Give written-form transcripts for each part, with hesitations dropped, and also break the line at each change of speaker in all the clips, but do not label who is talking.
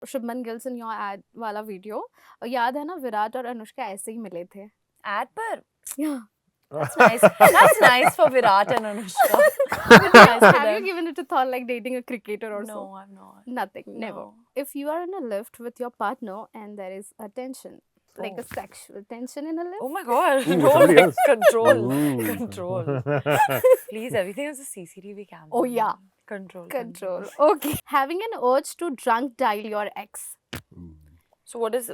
Shubman gills in your add वाला video, याद है ना, विराट और अनुष्का ऐसे ही मिले थे.
Ad पर
Yeah.
that's nice. That's nice for Virat and Anushka.
But
Nice for
have you
them.
given it a thought, like dating a cricketer or so?
No, I'm not.
Nothing, never.
No.
If you are in a lift with your partner and there is a tension, like a
Oh.
sexual tension in a lift.
Oh my god.
Ooh,
No,
somebody
like,
else.
control.
Ooh.
Control. Please, everything has a CCTV camera.
Oh, yeah.
Control.
Control. Okay. Having an urge to drunk dial your ex.
Ooh.
So what is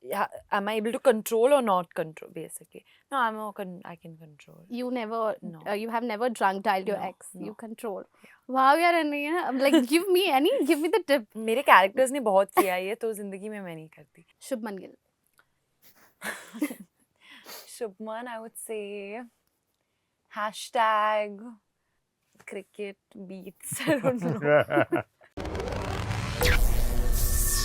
yeah, am I able to control or not control basically? No, I can control.
You never,
No.
you have never drunk dialed your
No,
ex.
no.
You control. Wow, यार Ananya, like give me the tip.
मेरे characters ने बहुत किया है ये, तो जिंदगी में मैं नहीं करती.
Shubman Gill.
Shubman, I would say hashtag cricket beats. I don't know.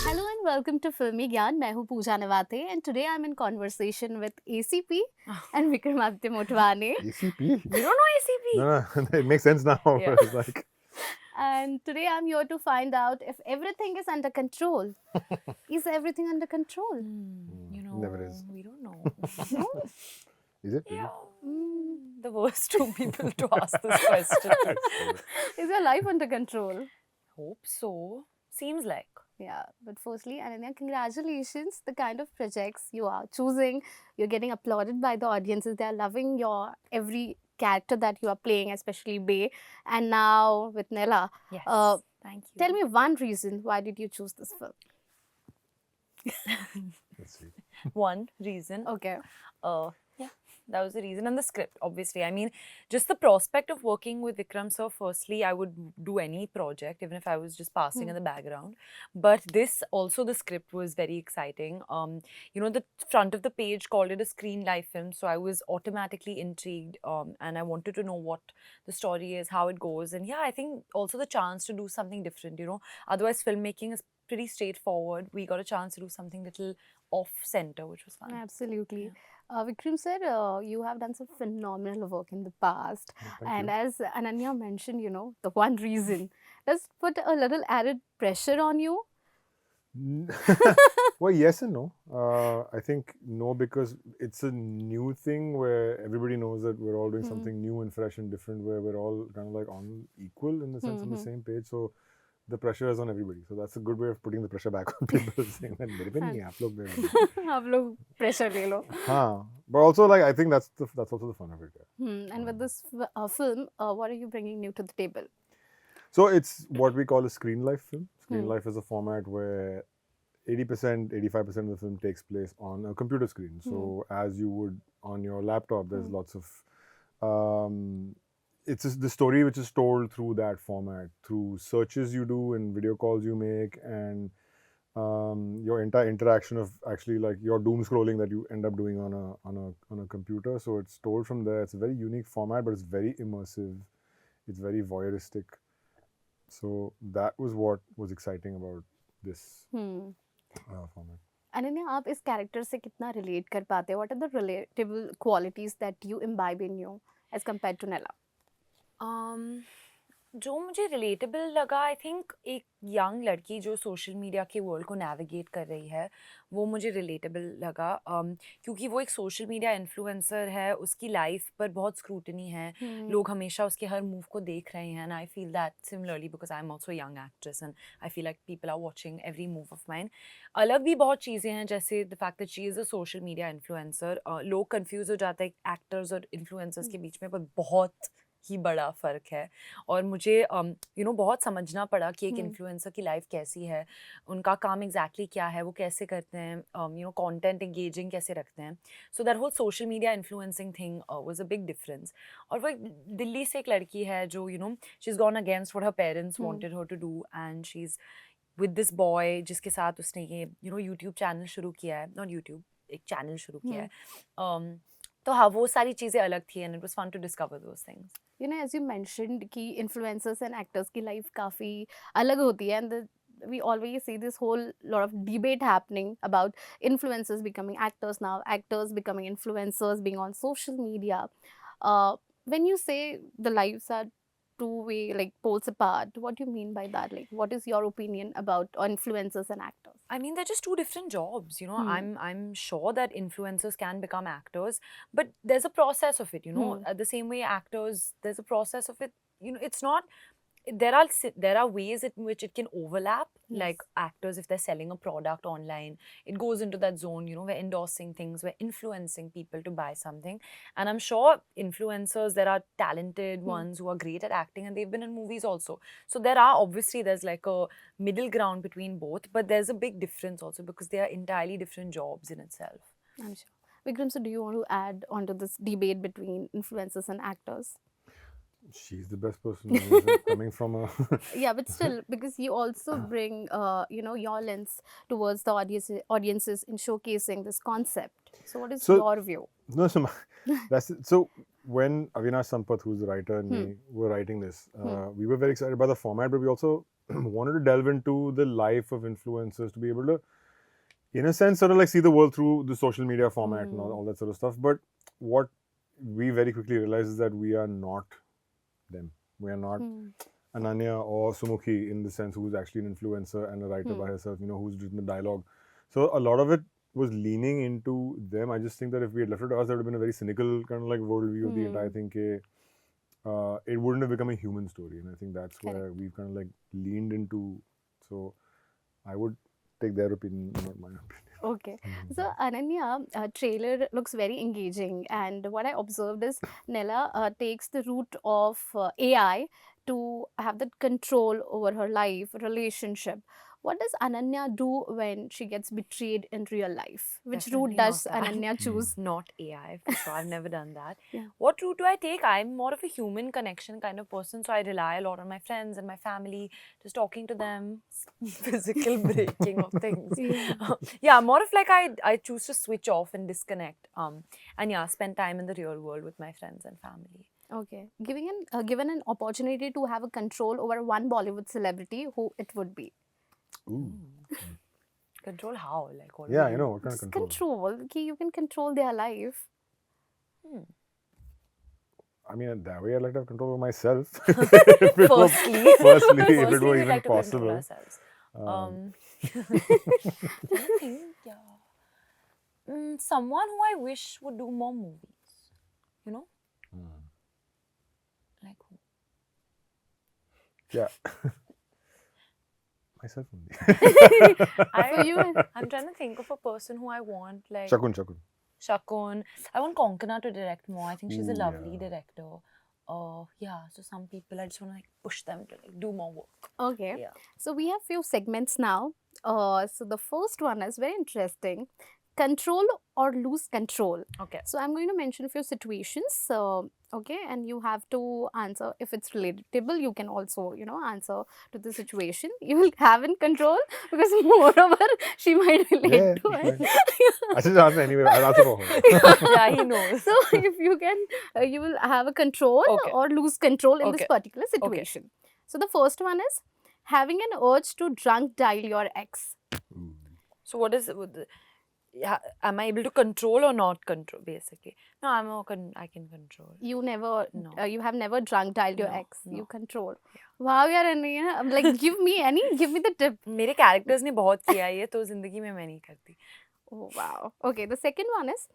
Hello and welcome to Filmy Gyan. मैं हूँ पूजा नवाते and today I'm in conversation with ACP and Vikramaditya Motwane.
ACP?
You don't know ACP?
No, it makes sense now.
Yeah.
It's like,
And today I'm here to find out if everything is under control. Is everything under control?
You know,
never is.
we don't know.
No?
is it?
Yeah.
Mm.
The worst two people to ask this question.
Is your life under control?
Hope so. Seems like.
Yeah, but firstly, Ananya, congratulations. The kind of projects you are choosing, you're getting applauded by the audiences. They are loving your every character that you are playing, especially Bay. And now with Nella.
Yes. Thank you.
Tell me one reason why did you choose this film?
Let's see.
One reason.
Okay.
Yeah, that was the reason. And the script, obviously. I mean, just the prospect of working with Vikram sir, firstly, I would do any project, even if I was just passing in the background. But this, also the script was very exciting. You know, the front of the page called it a screen life film. So I was automatically intrigued and I wanted to know what the story is, how it goes. And yeah, I think also the chance to do something different, you know. Otherwise, filmmaking is pretty straightforward. We got a chance to do something little off-center, which was fun.
Absolutely. Vikram sir, you have done some phenomenal work in the past.
Thank
And
you.
as Ananya mentioned, you know, the one reason does put a little added pressure on you.
Well, yes and no. I think no, because it's a new thing where everybody knows that we're all doing something new and fresh and different, where we're all kind of like on equal in the sense on the same page. So the pressure is on everybody. So that's a good way of putting the pressure back on people, saying that मेरे पे नहीं है, आप लोग में है."
आप लोग pressure ले लो.
हाँ, but also like I think that's also the fun of it. Yeah.
And with this film, what are you bringing new to the table?
So it's what we call a screen life film. Screen life is a format where 80%, 85% of the film takes place on a computer screen. So as you would on your laptop, there's lots of it's just the story which is told through that format, through searches you do and video calls you make, and your entire interaction of actually like your doom scrolling that you end up doing on a computer. So it's told from there. It's a very unique format, but it's very immersive. It's very voyeuristic. So that was what was exciting about this format.
Ananya, आप इस character से कितना relate कर पाते हो? What are the relatable qualities that you imbibe in you as compared to Nella?
जो मुझे relatable लगा, आई थिंक एक यंग लड़की जो सोशल मीडिया के वर्ल्ड को नेविगेट कर रही है, वो मुझे रिलेटेबल लगा क्योंकि वो एक सोशल मीडिया इन्फ्लुएंसर है, उसकी लाइफ पर बहुत स्क्रूटनी है, लोग हमेशा उसके हर मूव को देख रहे हैं. And I feel that similarly because I am also young actress and I feel like people are watching every move of mine. अलग भी बहुत चीज़ें हैं, जैसे the fact that she is a social media influencer. लोग confuse हो जाते हैं एक्टर्स और इन्फ्लुएंसर्स के बीच में, पर बहुत ही बड़ा फ़र्क है. और मुझे यू नो बहुत समझना पड़ा कि एक इन्फ्लुएंसर की लाइफ कैसी है, उनका काम एग्जैक्टली क्या है, वो कैसे करते हैं, यू नो कंटेंट एंगेजिंग कैसे रखते हैं. So that whole social media influencing thing was a big difference. और वो दिल्ली से एक लड़की है जो you know she is gone against what her parents wanted her to do, and she is with this boy जिसके साथ उसने ये यू नो यूट्यूब चैनल शुरू किया है, नॉट यूट्यूब, एक चैनल शुरू किया है. तो हाँ, वो सारी चीज़ें अलग थी and it was fun to discover those things.
You know, as you mentioned कि influencers and actors की life काफ़ी अलग होती है, and we always see this whole lot of debate happening about influencers becoming actors now, actors becoming influencers, being on social media. When you say the lives are two-way, like poles apart. What do you mean by that? Like, what is your opinion about influencers and actors?
I mean, they're just two different jobs, you know.
Hmm.
I'm sure that influencers can become actors, but there's a process of it, you know. The same way actors, there's a process of it. You know, it's not. There are ways in which it can overlap. Like
Yes.
actors, if they're selling a product online, it goes into that zone. You know, we're endorsing things, we're influencing people to buy something. And I'm sure influencers, there are talented ones who are great at acting, and they've been in movies also. So there's like a middle ground between both, but there's a big difference also because they are entirely different jobs in itself.
I'm sure. Vikram, so do you want to add onto this debate between influencers and actors?
She's the best person to answer, coming from a.
Yeah, but still, because you also bring, your lens towards the audiences in showcasing this concept. So, what is
So-
your view?
No, so that's it. So when Avinash Sampath, who's the writer, and me were writing this, we were very excited by the format, but we also wanted to delve into the life of influencers to be able to, in a sense, sort of like see the world through the social media format and all that sort of stuff. But what we very quickly realized is that we are not them. We are not Ananya or Sumukhi in the sense who's actually an influencer and a writer by herself, you know, who's written the dialogue. So a lot of it was leaning into them. I just think that if we had left it to us, that would have been a very cynical kind of like worldview of the entire thing. It wouldn't have become a human story, and I think that's where we've kind of like leaned into. So I would take their opinion, not my opinion.
Okay. So, Ananya, trailer looks very engaging, and what I observed is Nella takes the route of AI to have that control over her life, relationship. What does Ananya do when she gets betrayed in real life? Which route
Definitely not
does
that.
Ananya choose?
Not AI, for sure. I've never done that.
Yeah.
What route do I take? I'm more of a human connection kind of person, so I rely a lot on my friends and my family, just talking to them, physical breaking of things. Yeah, more of like I choose to switch off and disconnect. And yeah, spend time in the real world with my friends and family.
Okay. Given an opportunity to have a control over one Bollywood celebrity, who it would be?
Ooh.
Control how? Like what?
Yeah,
would
you know, what kind of
Just
control?
control. Okay, you can control their life.
I mean, that way I'd like to have control over myself. If it were-
Firstly,
firstly, if it
Firstly,
were
we'd
even
like to control
possible.
ourselves. I think, yeah. Someone who I wish would do more movies. You know? Like who?
Yeah. Myself only.
For you,
I'm trying to think of a person who I want, like
Shakun.
Shakun. I want Konkana to direct more. I think she's a
Ooh,
lovely
yeah.
director. Yeah, so some people I just want to like push them to like do more work.
okay.
Yeah.
So we have few segments now. So the first one is very interesting. Control or lose control.
Okay.
So I'm going to mention a few situations. Okay, and you have to answer if it's relatable. You can also, answer to the situation. You will have in control because moreover she might relate
Yeah,
to
it's
it.
I should answer anyway. I'll answer for her.
Yeah, he knows.
So if you can, you will have a control
Okay.
or lose control in this
Okay.
particular situation. So the first one is having an urge to drunk dial your ex.
So what is yeah, am I able to control or not control? Basically, no, I can control.
You never,
No.
you have never drunk dialed your
No,
ex. You
no.
control. Wow, yaar, I'm like, give me the tip.
मेरे characters ने बहुत किया ये तो जिंदगी में मैं नहीं करती.
Oh wow. Okay, the second one is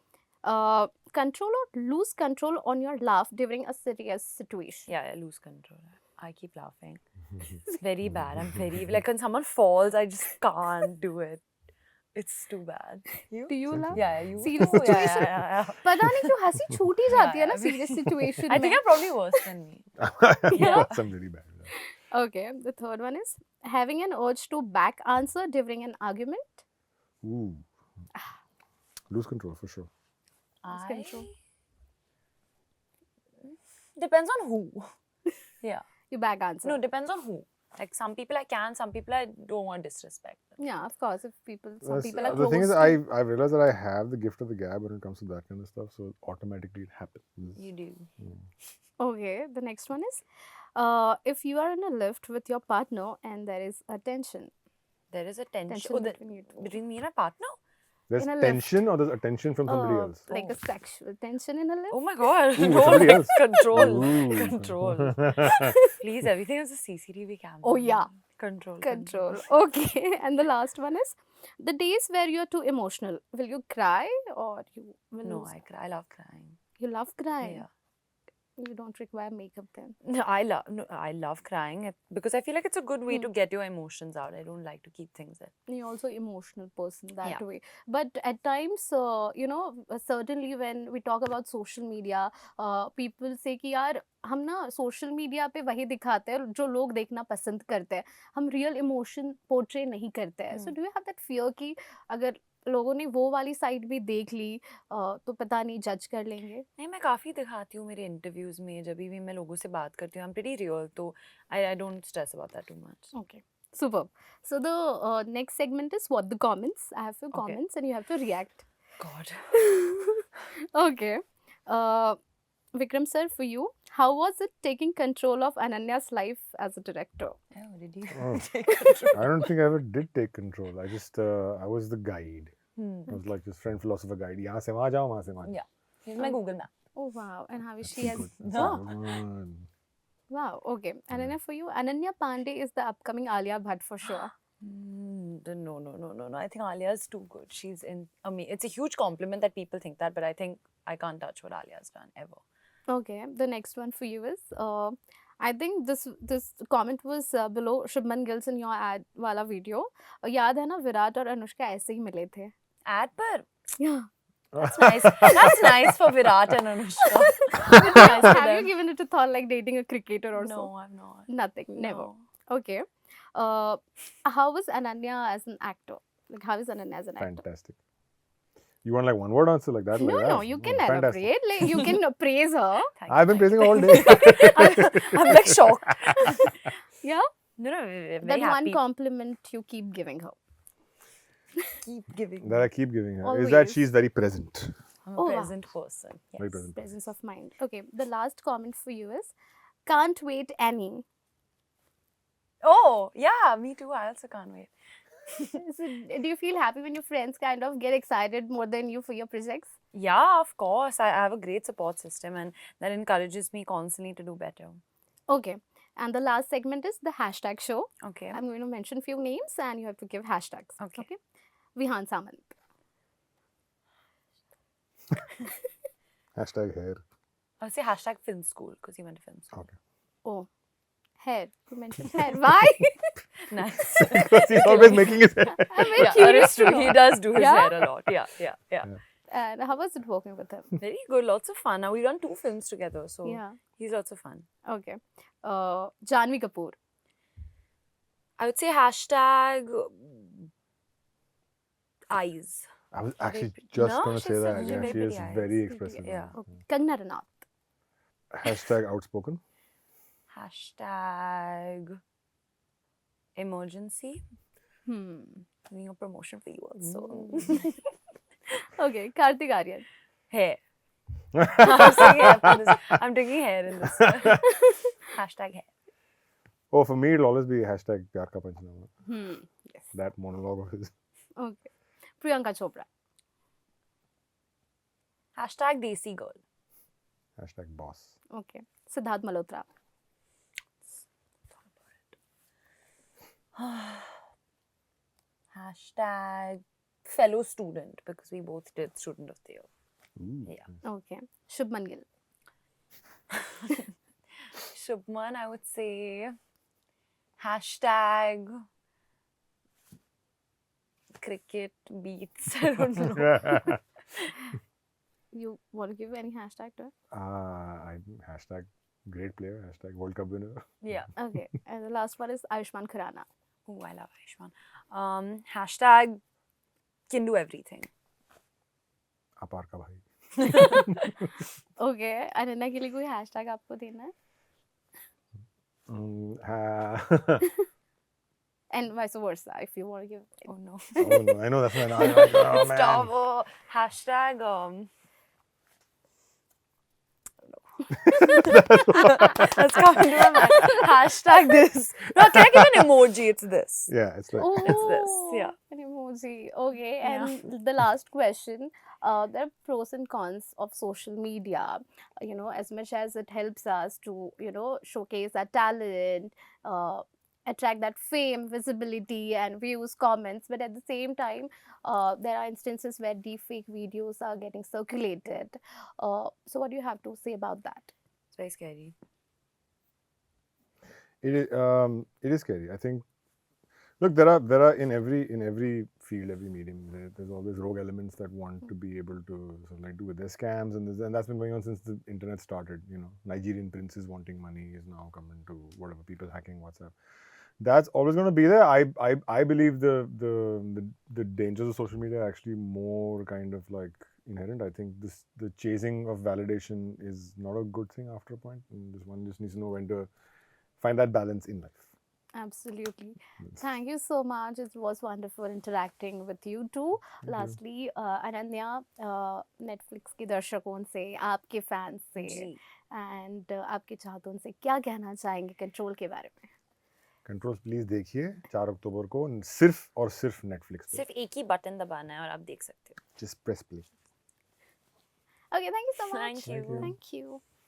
control or lose control on your laugh during a serious situation.
Yeah, I lose control. I keep laughing. It's very bad. I'm very like when someone falls, I just can't do it. It's too bad. You?
Do you laugh?
Yeah, you.
Serious
Oh, yeah,
situation.
yeah.
पता नहीं क्यों हंसी छूट ही जाती है ना
Yeah,
serious situation
I think
में.
I'm probably worse than me.
Some really bad.
Okay, the third one is having an urge to back answer during an argument.
Ooh. Lose control for sure.
Lose control.
Depends on who. Yeah.
You back answer.
No, depends on who. Like some people I can, some people I don't want to disrespect.
Yeah, of course. If some people are
The
close
thing is,
to.
I've realized that I have the gift of the gab when it comes to that kind of stuff. So automatically it happens.
You do.
Okay, the next one is if you are in a lift with your partner and there is a tension.
There is a tension.
Tension between you two.
Between me and my partner?
There's
in a lift.
tension or there's attention from somebody else.
Like a sexual tension in a lift.
Oh my god.
Ooh,
No,
somebody else.
Control.
Ooh.
Control. Please, everything has a CCTV camera.
Oh, yeah.
Control.
Control. Okay. And the last one is the days where you're too emotional. Will you cry or you will
No,
lose-
I love crying.
You love crying.
Yeah.
You don't require makeup then.
No, I love crying because I feel like it's a good way to get your emotions out. I don't like to keep things in.
You're also emotional person that
Yeah.
way. But at times, certainly when we talk about social media, people say कि यार हम ना social media पे वही दिखाते हैं जो लोग देखना पसंद करते हैं. हम real emotion portray नहीं करते हैं. So do you have that fear कि अगर लोगों ने वो वाली साइड भी देख ली तो पता नहीं जज कर लेंगे?
नहीं, मैं काफ़ी दिखाती हूँ मेरे इंटरव्यूज़ में, जब भी मैं लोगों से बात करती हूँ. I'm pretty real, तो I don't stress about that too much.
Okay, superb. So the next segment is what the comments. I have few
Okay.
comments and you have to react.
God.
Okay. Vikram sir, for you, how was it taking control of Ananya's life as a director?
Oh, did you
Oh.
take control?
I don't think I ever did take control. I just I was the guide.
Hmm.
I was like just friend philosopher guide. यहाँ से वहाँ जाओ, वहाँ से वहाँ जाओ.
Yeah. Here's my Google Map.
Oh wow, and how is she as
Good. That's
No.
good.
wow, okay. Ananya, for you, Ananya Pandey is the upcoming Alia Bhatt for sure.
No. I think Alia is too good. She's in. I mean, it's a huge compliment that people think that, but I think I can't touch what Alia has done ever.
Okay, the next one for you is I think this comment was below Shubman Gill's in your ad वाला video. याद है ना विराट और अनुष्का ऐसे ही मिले थे?
Ad पर.
Yeah.
That's nice. That's nice for Virat and Anushka. Nice for
Have you
them.
given it a thought like dating a cricketer or so?
No, I'm not.
Nothing. Never.
No.
Okay. How was Ananya as an actor? Like how is Ananya as an actor?
Fantastic. You want like one word answer like that?
No,
like that?
no, you can
Oh, fantastic.
elaborate. Like you can praise her.
Thank
I've been
you.
praising her all day.
I'm like shocked.
Yeah.
No, very
That one
happy.
compliment you keep giving her.
Keep giving.
That I keep giving her is that
Always.
she's very present.
I'm
Oh,
a
wow.
present person. Yes.
Very present.
Presence of mind. Okay. The last comment for you is, can't wait Annie.
Oh, yeah, me too. I also can't wait.
So, do you feel happy when your friends kind of get excited more than you for your projects?
Yeah, of course. I have a great support system and that encourages me constantly to do better.
Okay. And the last segment is the hashtag show.
Okay.
I'm going to mention few names and you have to give hashtags.
Okay.
Vihan Samant.
Hashtag hair.
I'll say hashtag film school because he went to film school.
Okay.
Oh, hair. You mentioned hair. Why?
Nice.
Because he's always making his hair.
I'm very
Yeah, that
curious
is
to
true.
know.
He does do his
Yeah?
hair a lot. Yeah.
And how was it working with him?
Very good. Lots of fun. Now we run 2 films together, so
Yeah.
he's lots of fun.
Okay. Janvi Kapoor.
I would say hashtag eyes.
I was actually
pretty.
just
No,
going to
she's
say
so-
that.
she's
Yeah,
very
she is
pretty eyes.
very
Pretty,
expressive.
yeah.
Okay. Kangna Ranaut.
Hashtag outspoken.
Hashtag emergency. Doing a promotion for you also.
Okay. Kartik Aaryan.
Hair. I'm saying hair for this. I'm taking hair in this. Hashtag hair.
Oh, for me, it'll always be hashtag Pyar Ka Panchnama.
Yes.
That monologue of his.
Okay. Priyanka Chopra.
Hashtag desi girl.
Hashtag boss.
Okay. Siddharth Malhotra.
Hashtag fellow student because we both did student of the year.
Ooh.
Yeah.
Okay. Shubman Gill.
Shubman, I would say hashtag cricket beats. I don't know.
You want to give any hashtag to it?
Hashtag great player. Hashtag World Cup winner.
Yeah.
Okay. And the last one is Ayushmann Khurrana.
Oh, I love Ayushmann. Hashtag can do everything.
Apar ka bhai.
Okay. Ananya के लिए कोई hashtag आपको देना है? And vice versa, if you want to give.
Oh no.
Oh no, I know that's my. Oh man.
Stop. Oh, hashtag That's coming to my mind. Hashtag this. No, can I give an emoji? It's this.
Yeah, it's like.
Oh,
It's this, yeah.
An emoji. emoji. Okay,
Yeah.
and the last question. There are pros and cons of social media. You know, as much as it helps us to, you know, showcase our talent, attract that fame, visibility, and views, comments, but at the same time, there are instances where deepfake videos are getting circulated. So, what do you have to say about that?
It's very scary.
It is scary. I think. Look, there are in every field, every medium, there's always rogue elements that want to be able to sort of like do with their scams, and that's been going on since the internet started. You know, Nigerian princes wanting money is now coming to whatever, people hacking WhatsApp. That's always going to be there. I believe the dangers of social media are actually more kind of like inherent. I think the chasing of validation is not a good thing after a point. And this one just needs to know when to find that balance in life.
Absolutely.
Yes.
Thank you so much. It was wonderful interacting with you too.
Thank you.
Lastly, Ananya, Netflix के दर्शकों से, आपके fans से
जी
and आपके चाहतों से क्या कहना चाहेंगे कंट्रोल के बारे में?
कंट्रोल प्लीज देखिए 4 अक्टूबर को सिर्फ और सिर्फ नेटफ्लिक्स पे.
सिर्फ एक ही बटन दबाना है और आप देख सकते हो
Just press play.
Okay, thank you so much.
Thank you.
Thank you.
Thank you.